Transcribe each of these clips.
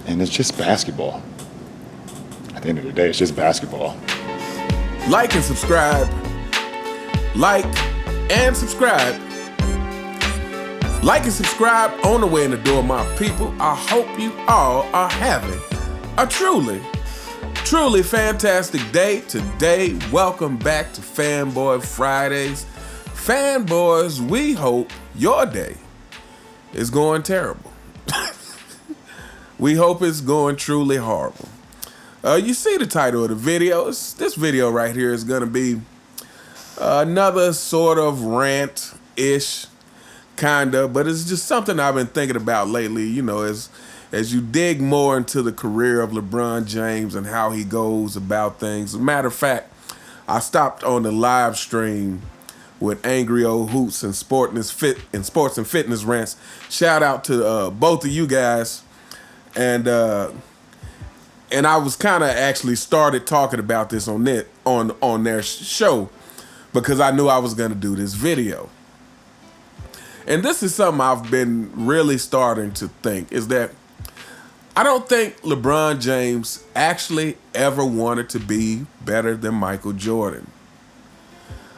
And it's just basketball. At the end of the day, it's just basketball. Like and subscribe. Like and subscribe. Like and subscribe on the way in the door, my people. I hope you all are having a truly fantastic day today. Welcome back to Fanboy Fridays. Fanboys, we hope your day is going terrible. We hope it's going truly horrible. You see the title of the video. This video right here is going to be another sort of rant-ish, kind of, but it's just something I've been thinking about lately, you know, as you dig more into the career of LeBron James and how he goes about things. As a matter of fact, I stopped on the live stream with Angry Old Hoots and Sports and Fitness Rants. Shout out to both of you guys. And I was kind of actually started talking about this on their show because I knew I was going to do this video. And this is something I've been really starting to think, is that I don't think LeBron James actually ever wanted to be better than Michael Jordan.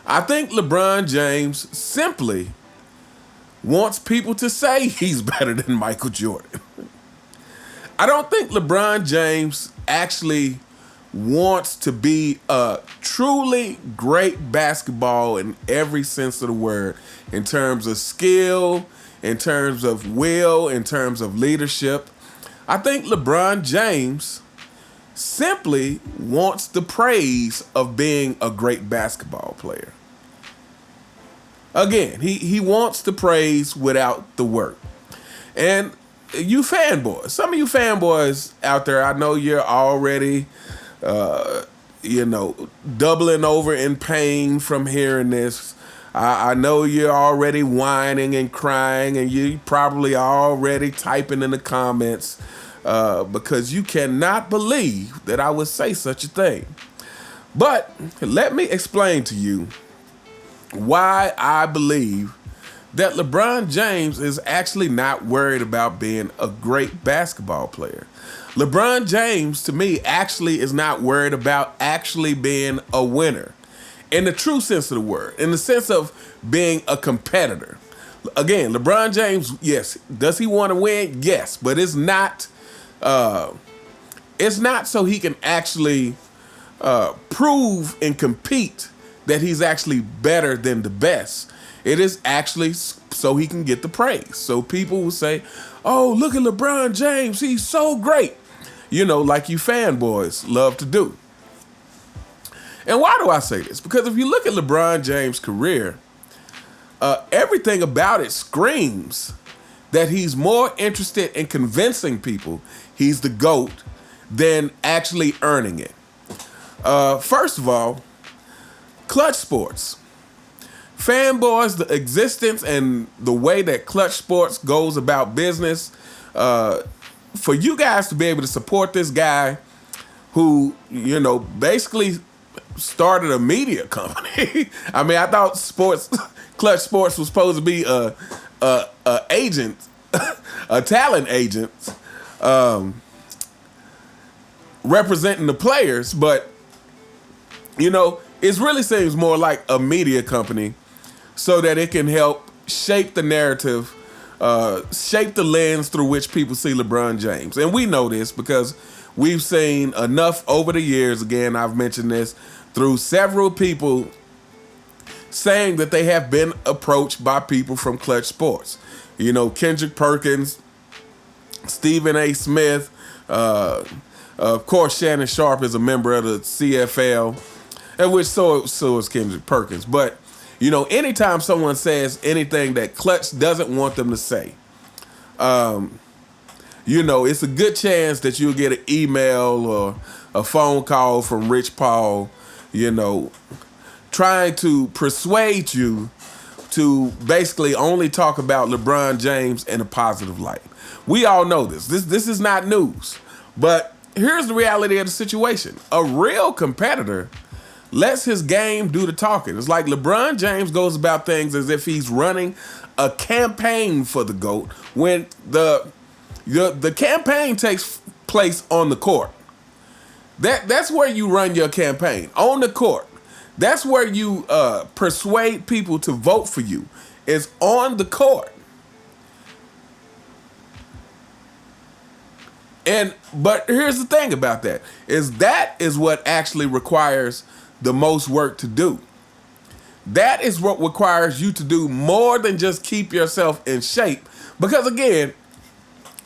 I think LeBron James simply wants people to say he's better than Michael Jordan. I don't think LeBron James actually wants to be a truly great basketball in every sense of the word, in terms of skill, in terms of will, in terms of leadership. I think LeBron James simply wants the praise of being a great basketball player. Again, he wants the praise without the work. And you fanboys, some of you fanboys out there, I know you're already doubling over in pain from hearing this. I know you're already whining and crying, and you probably already typing in the comments because you cannot believe that I would say such a thing. But let me explain to you why I believe that LeBron James is actually not worried about being a great basketball player. LeBron James, to me, actually is not worried about actually being a winner. In the true sense of the word, in the sense of being a competitor. Again, LeBron James, yes, does he want to win? Yes, but it's not so he can actually prove and compete that he's actually better than the best. It is actually so he can get the praise. So people will say, oh, look at LeBron James, he's so great. You know, like you fanboys love to do. And why do I say this? Because if you look at LeBron James' career, everything about it screams that he's more interested in convincing people he's the GOAT than actually earning it. First of all, Clutch Sports. Fanboys, the existence and the way that Clutch Sports goes about business, for you guys to be able to support this guy who, you know, basically started a media company. I mean, I thought Clutch Sports was supposed to be a agent, a talent agent, representing the players, but you know, it really seems more like a media company so that it can help shape the narrative, shape the lens through which people see LeBron James. And we know this because we've seen enough over the years, again, I've mentioned this, through several people saying that they have been approached by people from Clutch Sports. You know, Kendrick Perkins, Stephen A. Smith, of course, Shannon Sharp is a member of the CFL, and which so is Kendrick Perkins. But, you know, anytime someone says anything that Clutch doesn't want them to say, you know, it's a good chance that you'll get an email or a phone call from Rich Paul, you know, trying to persuade you to basically only talk about LeBron James in a positive light. We all know this. This is not news. But here's the reality of the situation. A real competitor lets his game do the talking. It's like LeBron James goes about things as if he's running a campaign for the GOAT when the campaign takes place on the court. That's where you run your campaign, on the court. That's where you persuade people to vote for you, is on the court. But here's the thing about that is what actually requires the most work to do. That is what requires you to do more than just keep yourself in shape. Because again,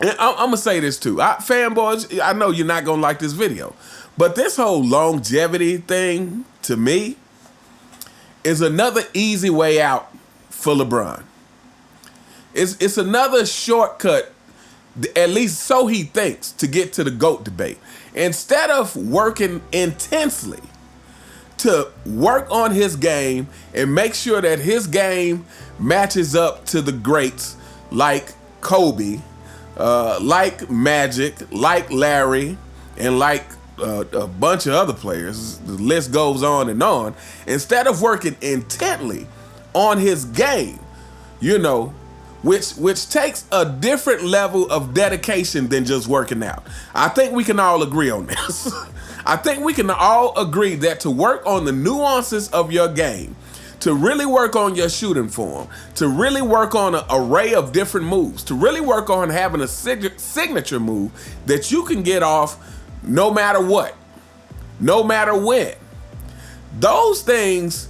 and I'm going to say this too. Fanboys, I know you're not going to like this video. But this whole longevity thing, to me, is another easy way out for LeBron. It's another shortcut, at least so he thinks, to get to the GOAT debate. Instead of working intensely to work on his game and make sure that his game matches up to the greats like Kobe, like Magic, like Larry, and like a bunch of other players, the list goes on and on. Instead of working intently on his game, which takes a different level of dedication than just working out. I think we can all agree on this. I think we can all agree that to work on the nuances of your game, to really work on your shooting form, to really work on an array of different moves, to really work on having a signature move that you can get off no matter what, no matter when. Those things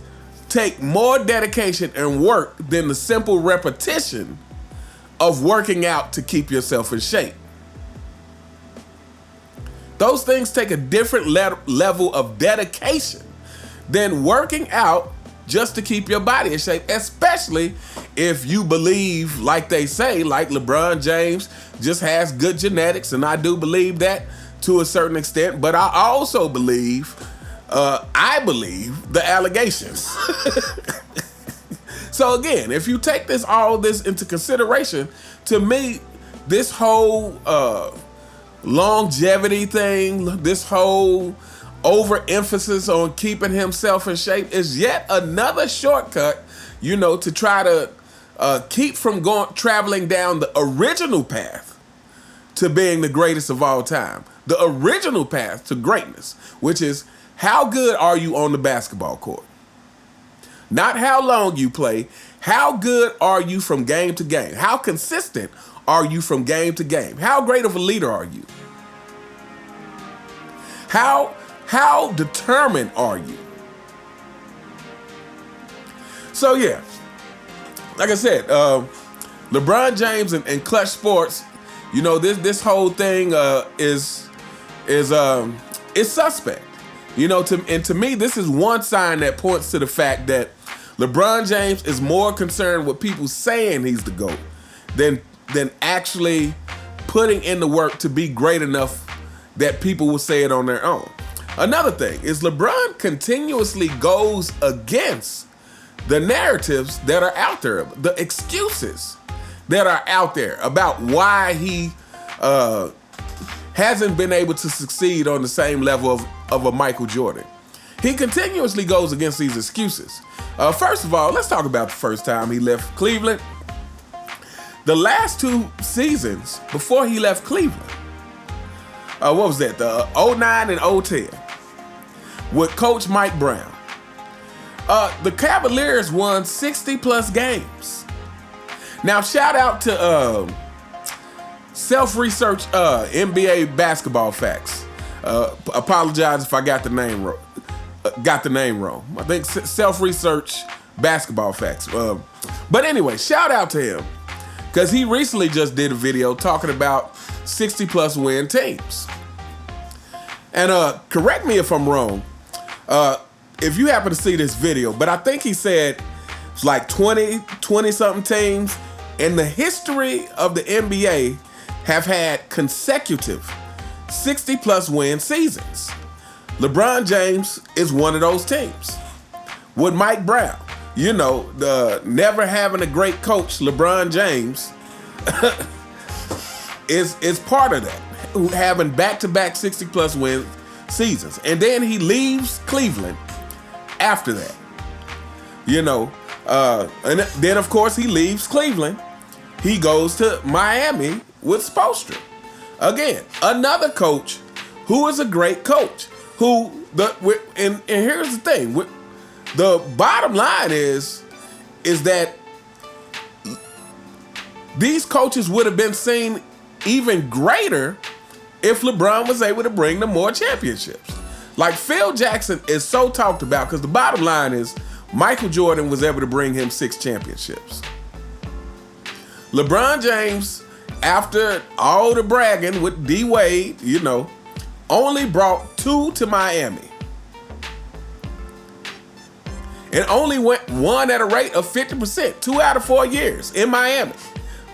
take more dedication and work than the simple repetition of working out to keep yourself in shape. Those things take a different level of dedication than working out just to keep your body in shape, especially if you believe, like they say, like LeBron James just has good genetics, and I do believe that to a certain extent, but I also believe the allegations. So again, if you take all this into consideration, to me, this whole longevity thing, this whole overemphasis on keeping himself in shape is yet another shortcut, to try to keep from traveling down the original path to being the greatest of all time. The original path to greatness, which is how good are you on the basketball court? Not how long you play. How good are you from game to game? How consistent are you from game to game? How great of a leader are you? How determined are you? So yeah, like I said, LeBron James and Clutch Sports, this whole thing is suspect. To me, this is one sign that points to the fact that LeBron James is more concerned with people saying he's the GOAT than actually putting in the work to be great enough that people will say it on their own. Another thing is LeBron continuously goes against the narratives that are out there, the excuses that are out there about why he hasn't been able to succeed on the same level of a Michael Jordan. He continuously goes against these excuses. First of all, let's talk about the first time he left Cleveland. The last 2 seasons before he left Cleveland, what was that? The 09 and 010 with Coach Mike Brown. The Cavaliers won 60+ games. Now, shout out to self-research NBA basketball facts. Apologize if I got the name wrong. I think self-research basketball facts. But anyway, shout out to him, because he recently just did a video talking about 60+ win teams. And correct me if I'm wrong, if you happen to see this video, but I think he said it's like 20-something teams in the history of the NBA have had consecutive 60+ win seasons. LeBron James is one of those teams. With Mike Brown, the never having a great coach, LeBron James, is part of that, having back-to-back 60+ win seasons. And then he leaves Cleveland after that. And then of course he leaves Cleveland. He goes to Miami with Spoelstra. Again, another coach who is a great coach. And here's the thing. The bottom line is that these coaches would have been seen even greater if LeBron was able to bring them more championships. Like Phil Jackson is so talked about because the bottom line is Michael Jordan was able to bring him 6 championships. LeBron James, after all the bragging with D Wade, only brought 2 to Miami. And only won at a rate of 50%, 2 out of 4 years in Miami.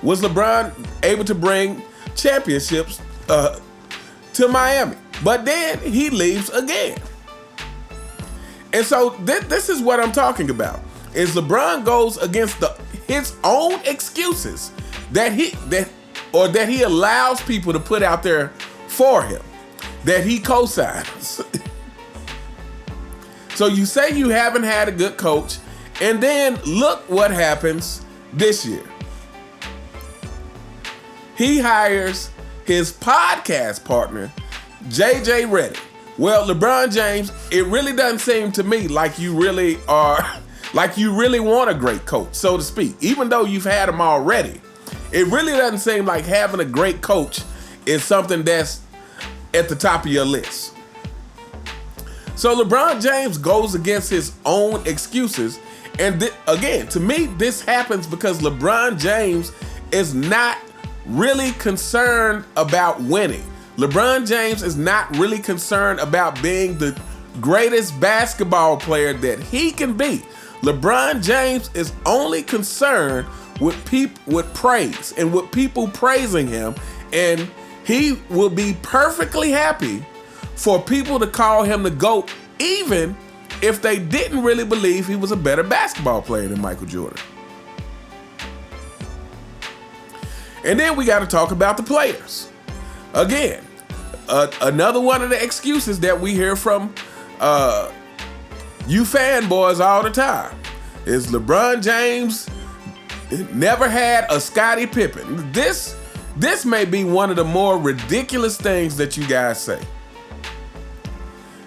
Was LeBron able to bring championships to Miami? But then he leaves again. And so this is what I'm talking about. Is LeBron goes against his own excuses that he allows people to put out there for him, that he co-signs. So you say you haven't had a good coach, and then look what happens this year. He hires his podcast partner, JJ Redick. Well, LeBron James, it really doesn't seem to me like you really want a great coach, so to speak. Even though you've had him already, it really doesn't seem like having a great coach is something that's at the top of your list. So LeBron James goes against his own excuses. And again, to me, this happens because LeBron James is not really concerned about winning. LeBron James is not really concerned about being the greatest basketball player that he can be. LeBron James is only concerned with praise and with people praising him, and he will be perfectly happy for people to call him the GOAT, even if they didn't really believe he was a better basketball player than Michael Jordan. And then we got to talk about the players. Again, another one of the excuses that we hear from you fanboys all the time is LeBron James never had a Scottie Pippen. This may be one of the more ridiculous things that you guys say.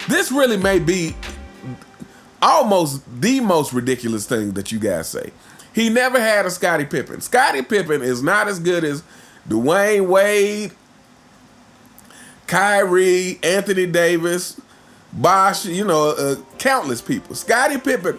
This really may be almost the most ridiculous thing that you guys say. He never had a Scottie Pippen. Scottie Pippen is not as good as Dwayne Wade, Kyrie, Anthony Davis, Bosh, countless people. Scottie Pippen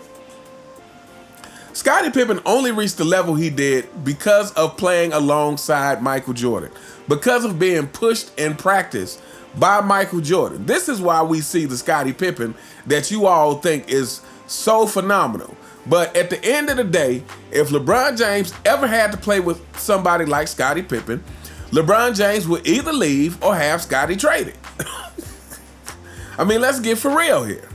only reached the level he did because of playing alongside Michael Jordan, because of being pushed in practice by Michael Jordan. This is why we see the Scottie Pippen that you all think is so phenomenal. But at the end of the day, if LeBron James ever had to play with somebody like Scottie Pippen, LeBron James would either leave or have Scottie traded. I mean, let's get for real here.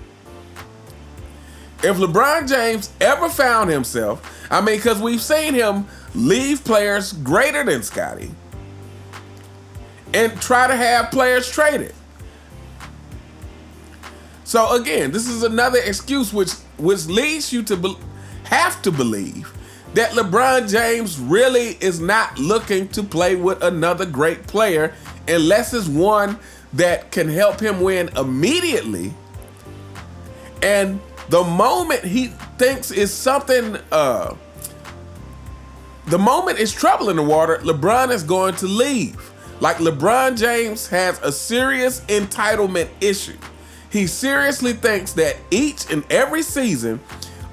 If LeBron James ever found himself, because we've seen him leave players greater than Scottie and try to have players traded. So again, this is another excuse which leads you to have to believe that LeBron James really is not looking to play with another great player unless it's one that can help him win immediately. And the moment he thinks is something, the moment is trouble in the water, LeBron is going to leave. Like LeBron James has a serious entitlement issue. He seriously thinks that each and every season,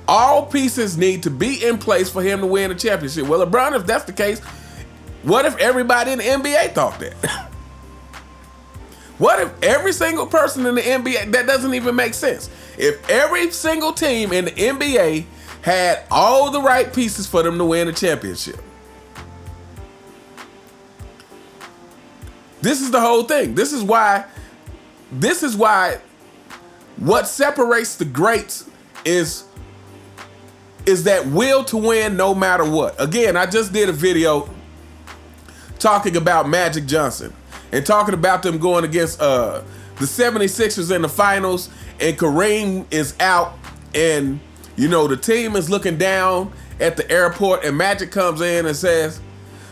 all pieces need to be in place for him to win a championship. Well, LeBron, if that's the case, what if everybody in the NBA thought that? What if every single person in the NBA, that doesn't even make sense. If every single team in the NBA had all the right pieces for them to win a championship. This is the whole thing. This is why what separates the greats is that will to win no matter what. Again, I just did a video talking about Magic Johnson and talking about them going against the 76ers in the finals, and Kareem is out, and the team is looking down at the airport, and Magic comes in and says,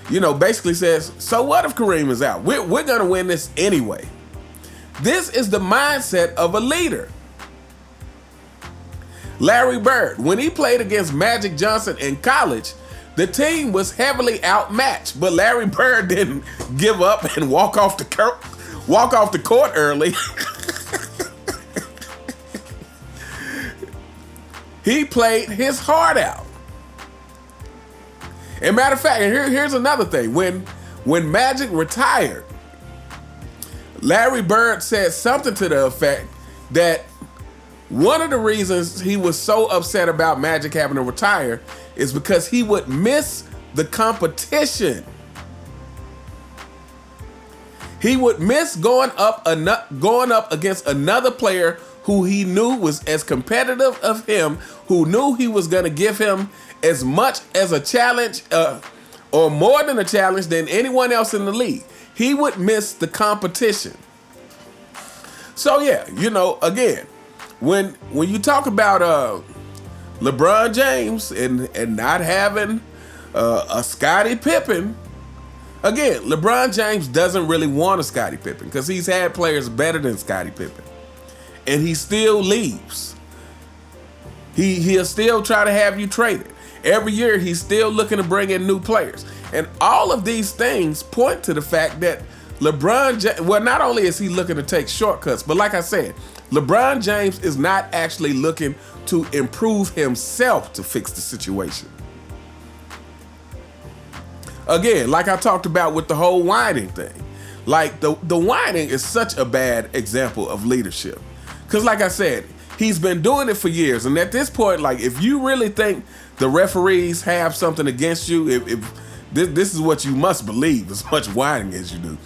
basically says, so what if Kareem is out? We're going to win this anyway. This is the mindset of a leader. Larry Bird, when he played against Magic Johnson in college, the team was heavily outmatched, but Larry Bird didn't give up and walk off the court early. He played his heart out. And matter of fact, here's another thing. When Magic retired, Larry Bird said something to the effect that one of the reasons he was so upset about Magic having to retire is because he would miss the competition. He would miss going up against another player who he knew was as competitive of him, who knew he was going to give him as much as a challenge or more than a challenge than anyone else in the league. He would miss the competition. So yeah, again, when you talk about LeBron James and not having a Scottie Pippen, again, LeBron James doesn't really want a Scottie Pippen because he's had players better than Scottie Pippen. And he still leaves. He'll still try to have you traded. Every year, he's still looking to bring in new players. And all of these things point to the fact that LeBron James, well, not only is he looking to take shortcuts, but like I said, LeBron James is not actually looking to improve himself to fix the situation. Again, like I talked about with the whole whining thing, like the whining is such a bad example of leadership. Because like I said, he's been doing it for years. And at this point, like if you really think the referees have something against you, if this is what you must believe, as much whining as you do.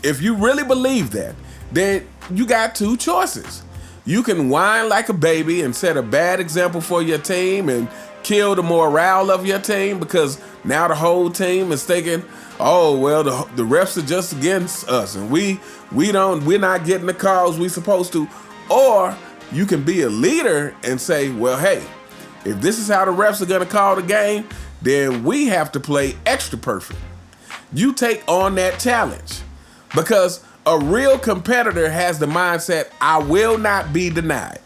If you really believe that, then you got two choices. You can whine like a baby and set a bad example for your team and kill the morale of your team because now the whole team is thinking, oh, well, the refs are just against us and we're not getting the calls we supposed to. Or you can be a leader and say, well, hey, if this is how the refs are going to call the game, then we have to play extra perfect. You take on that challenge because a real competitor has the mindset, I will not be denied.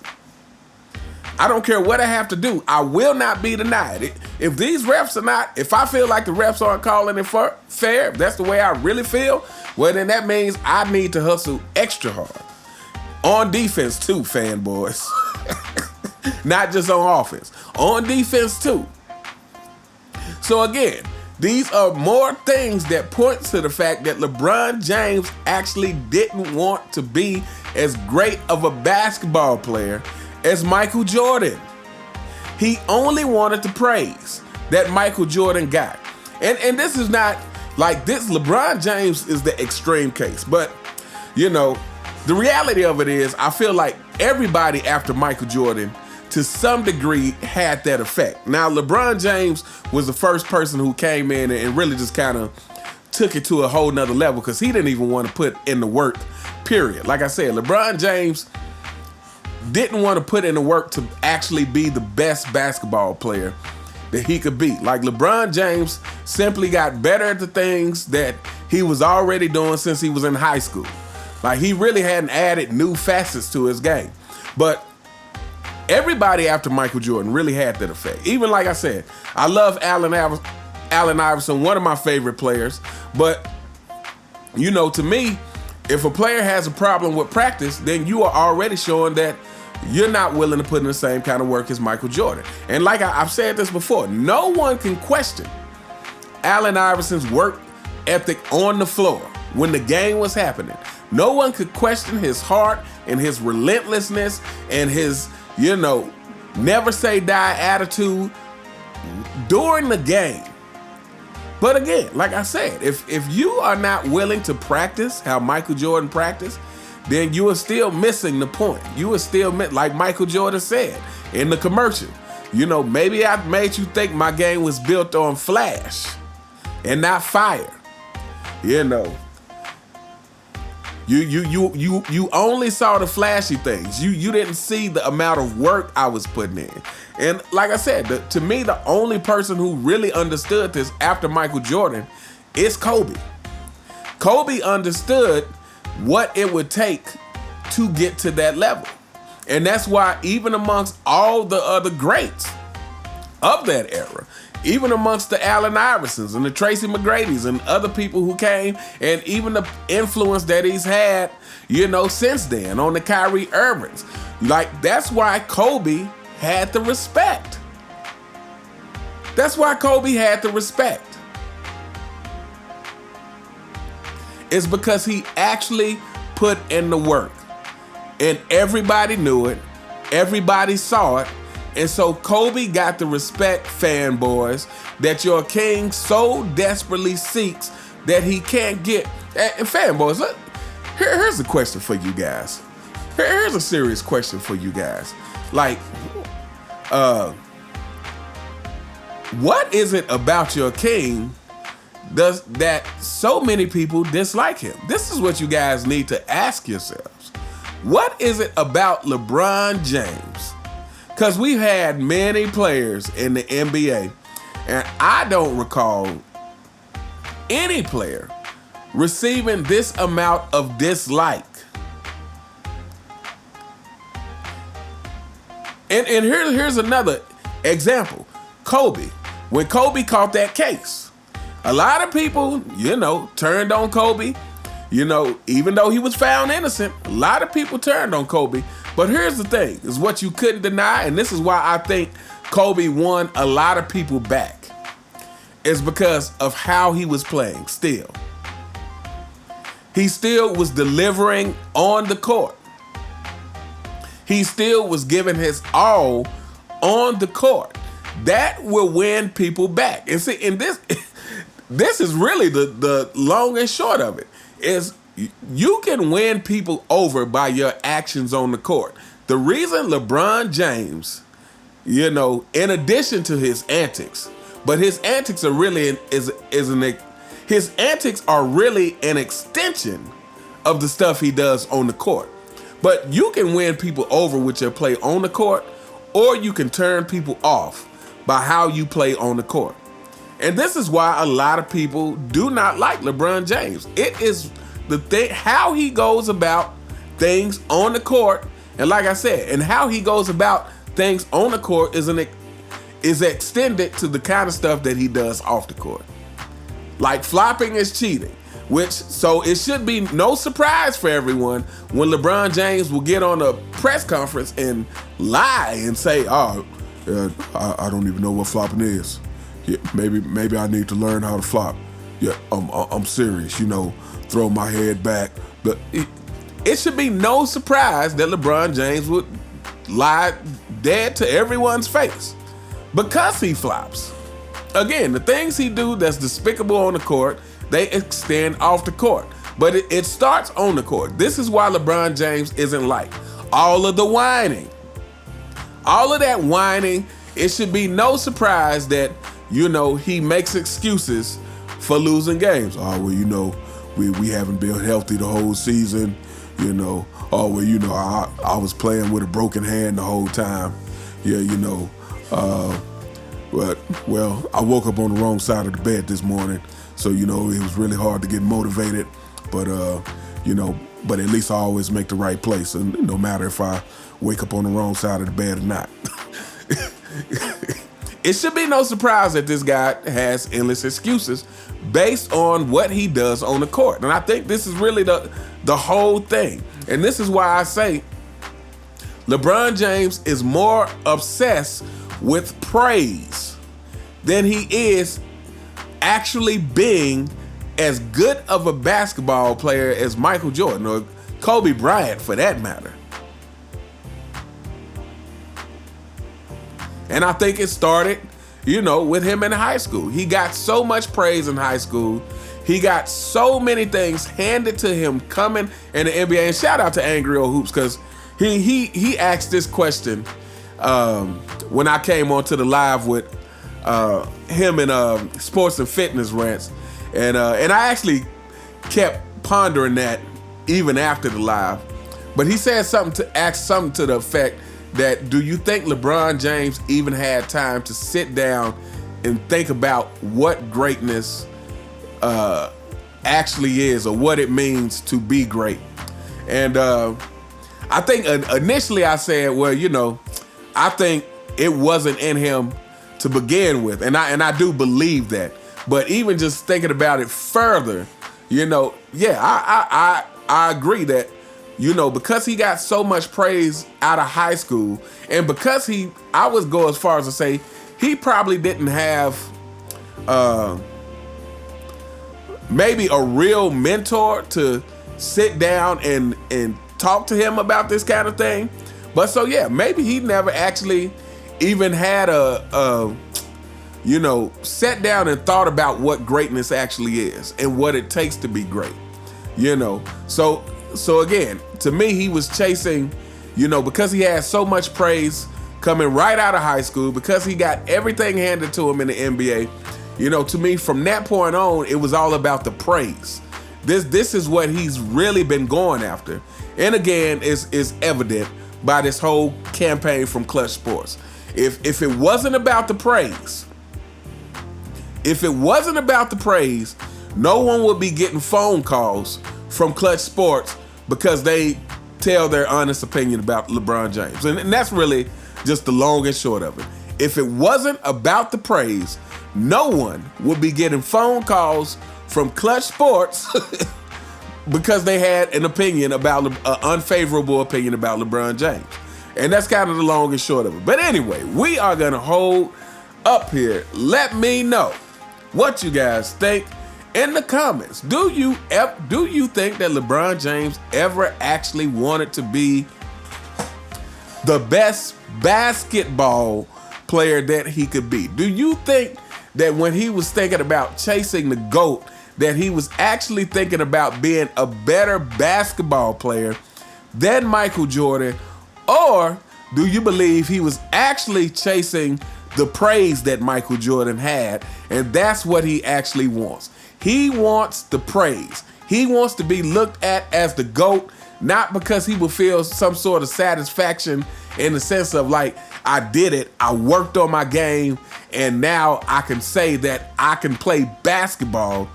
I don't care what I have to do. I will not be denied. If these refs are not, if I feel like the refs aren't calling it fair, if that's the way I really feel, well, then that means I need to hustle extra hard. On defense too, fanboys. Not just on offense. On defense too. So again, these are more things that point to the fact that LeBron James actually didn't want to be as great of a basketball player as Michael Jordan. He only wanted the praise that Michael Jordan got. And this is not like this. LeBron James is the extreme case. But, the reality of it is I feel like everybody after Michael Jordan to some degree had that effect. Now, LeBron James was the first person who came in and really just kind of took it to a whole nother level because he didn't even want to put in the work, period. Like I said, LeBron James didn't want to put in the work to actually be the best basketball player that he could be. Like LeBron James simply got better at the things that he was already doing since he was in high school. Like he really hadn't added new facets to his game. But everybody after Michael Jordan really had that effect. Even like I said, I love Allen Iverson, one of my favorite players. But, to me, if a player has a problem with practice, then you are already showing that you're not willing to put in the same kind of work as Michael Jordan. And like I've said this before, no one can question Allen Iverson's work ethic on the floor when the game was happening. No one could question his heart and his relentlessness and his, never say die attitude during the game. But again, like I said, if you are not willing to practice how Michael Jordan practiced, then you are still missing the point. You are still, like Michael Jordan said in the commercial, maybe I made you think my game was built on flash and not fire. You only saw the flashy things. You didn't see the amount of work I was putting in. And like I said, to me, the only person who really understood this after Michael Jordan It's Kobe. Kobe understood what it would take to get to that level. And that's why even amongst all the other greats of that era, even amongst the Allen Iversons and the Tracy McGrady's and other people who came, and even the influence that he's had, since then on the Kyrie Irvings, that's why Kobe had the respect. That's why Kobe had the respect. It's because he actually put in the work. And everybody knew it. Everybody saw it. And so Kobe got the respect, fanboys, that your king so desperately seeks that he can't get. And fanboys, look, here's a question for you guys. Here's a serious question for you guys. What is it about your king that so many people dislike him? This is what you guys need to ask yourselves. What is it about LeBron James? Because we've had many players in the NBA, and I don't recall any player receiving this amount of dislike. And here's another example. Kobe. When Kobe caught that case, a lot of people, turned on Kobe. Even though he was found innocent, a lot of people turned on Kobe. But here's the thing, is what you couldn't deny, and this is why I think Kobe won a lot of people back, is because of how he was playing still. He still was delivering on the court. He still was giving his all on the court. That will win people back. And see, and this is really the long and short of it, is you can win people over by your actions on the court. The reason LeBron James, in addition to his antics, but his antics are really his antics are really an extension of the stuff he does on the court. But you can win people over with your play on the court, or you can turn people off by how you play on the court. And this is why a lot of people do not like LeBron James. It is the thing, how he goes about things on the court, and like I said, and how he goes about things on the court is extended to the kind of stuff that he does off the court. Like flopping is cheating, so it should be no surprise for everyone when LeBron James will get on a press conference and lie and say, I don't even know what flopping is. Yeah, maybe I need to learn how to flop. Yeah, I'm serious, throw my head back. But it should be no surprise that LeBron James would lie dead to everyone's face because he flops. Again, the things he do that's despicable on the court, they extend off the court. But it starts on the court. This is why LeBron James isn't liked. All of the whining. All of that whining, it should be no surprise that, he makes excuses for losing games. We haven't been healthy the whole season. I was playing with a broken hand the whole time. But I woke up on the wrong side of the bed this morning. So, it was really hard to get motivated. But, but at least I always make the right place. And no matter if I wake up on the wrong side of the bed or not. It should be no surprise that this guy has endless excuses based on what he does on the court. And I think this is really the whole thing. And this is why I say LeBron James is more obsessed with praise than he is actually being as good of a basketball player as Michael Jordan or Kobe Bryant for that matter. And I think it started, with him in high school. He got so much praise in high school. He got so many things handed to him coming in the NBA. And shout out to Angry Old Hoops, because he asked this question when I came onto the live with him and Sports and Fitness Rants. And I actually kept pondering that even after the live. But he said something to the effect that, do you think LeBron James even had time to sit down and think about what greatness actually is, or what it means to be great. And I think initially I said, well, I think it wasn't in him to begin with, and I do believe that. But even just thinking about it further, I agree that, because he got so much praise out of high school, and because I would go as far as to say he probably didn't have maybe a real mentor to sit down and talk to him about this kind of thing. But so maybe he never actually even had sat down and thought about what greatness actually is and what it takes to be great. So again, to me, he was chasing, because he had so much praise coming right out of high school, because he got everything handed to him in the NBA. To me, from that point on, it was all about the praise. This is what he's really been going after. And again, is evident by this whole campaign from Clutch Sports. If it wasn't about the praise, no one would be getting phone calls from Clutch Sports because they tell their honest opinion about LeBron James. And that's really just the long and short of it. If it wasn't about the praise, no one would be getting phone calls from Clutch Sports because they had an opinion about an unfavorable opinion about LeBron James. And that's kind of the long and short of it. But anyway, we are going to hold up here. Let me know what you guys think in the comments. Do you think that LeBron James ever actually wanted to be the best basketball player that he could be? Do you think that when he was thinking about chasing the GOAT, that he was actually thinking about being a better basketball player than Michael Jordan? Or do you believe he was actually chasing the praise that Michael Jordan had, and that's what he actually wants? He wants the praise. He wants to be looked at as the GOAT, not because he will feel some sort of satisfaction in the sense of like, I did it, I worked on my game, and now I can say that I can play basketball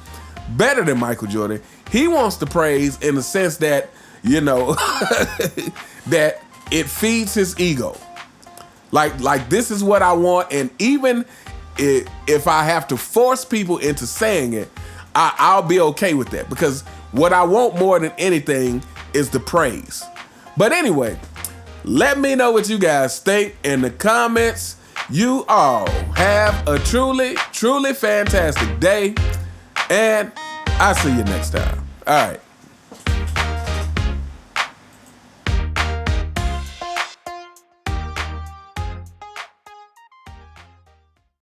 better than Michael Jordan. He wants the praise in the sense that, that it feeds his ego. Like this is what I want, and even if I have to force people into saying it, I'll be okay with that, because what I want more than anything is the praise. But anyway, let me know what you guys think in the comments. You all have a truly, truly fantastic day, and I'll see you next time. All right.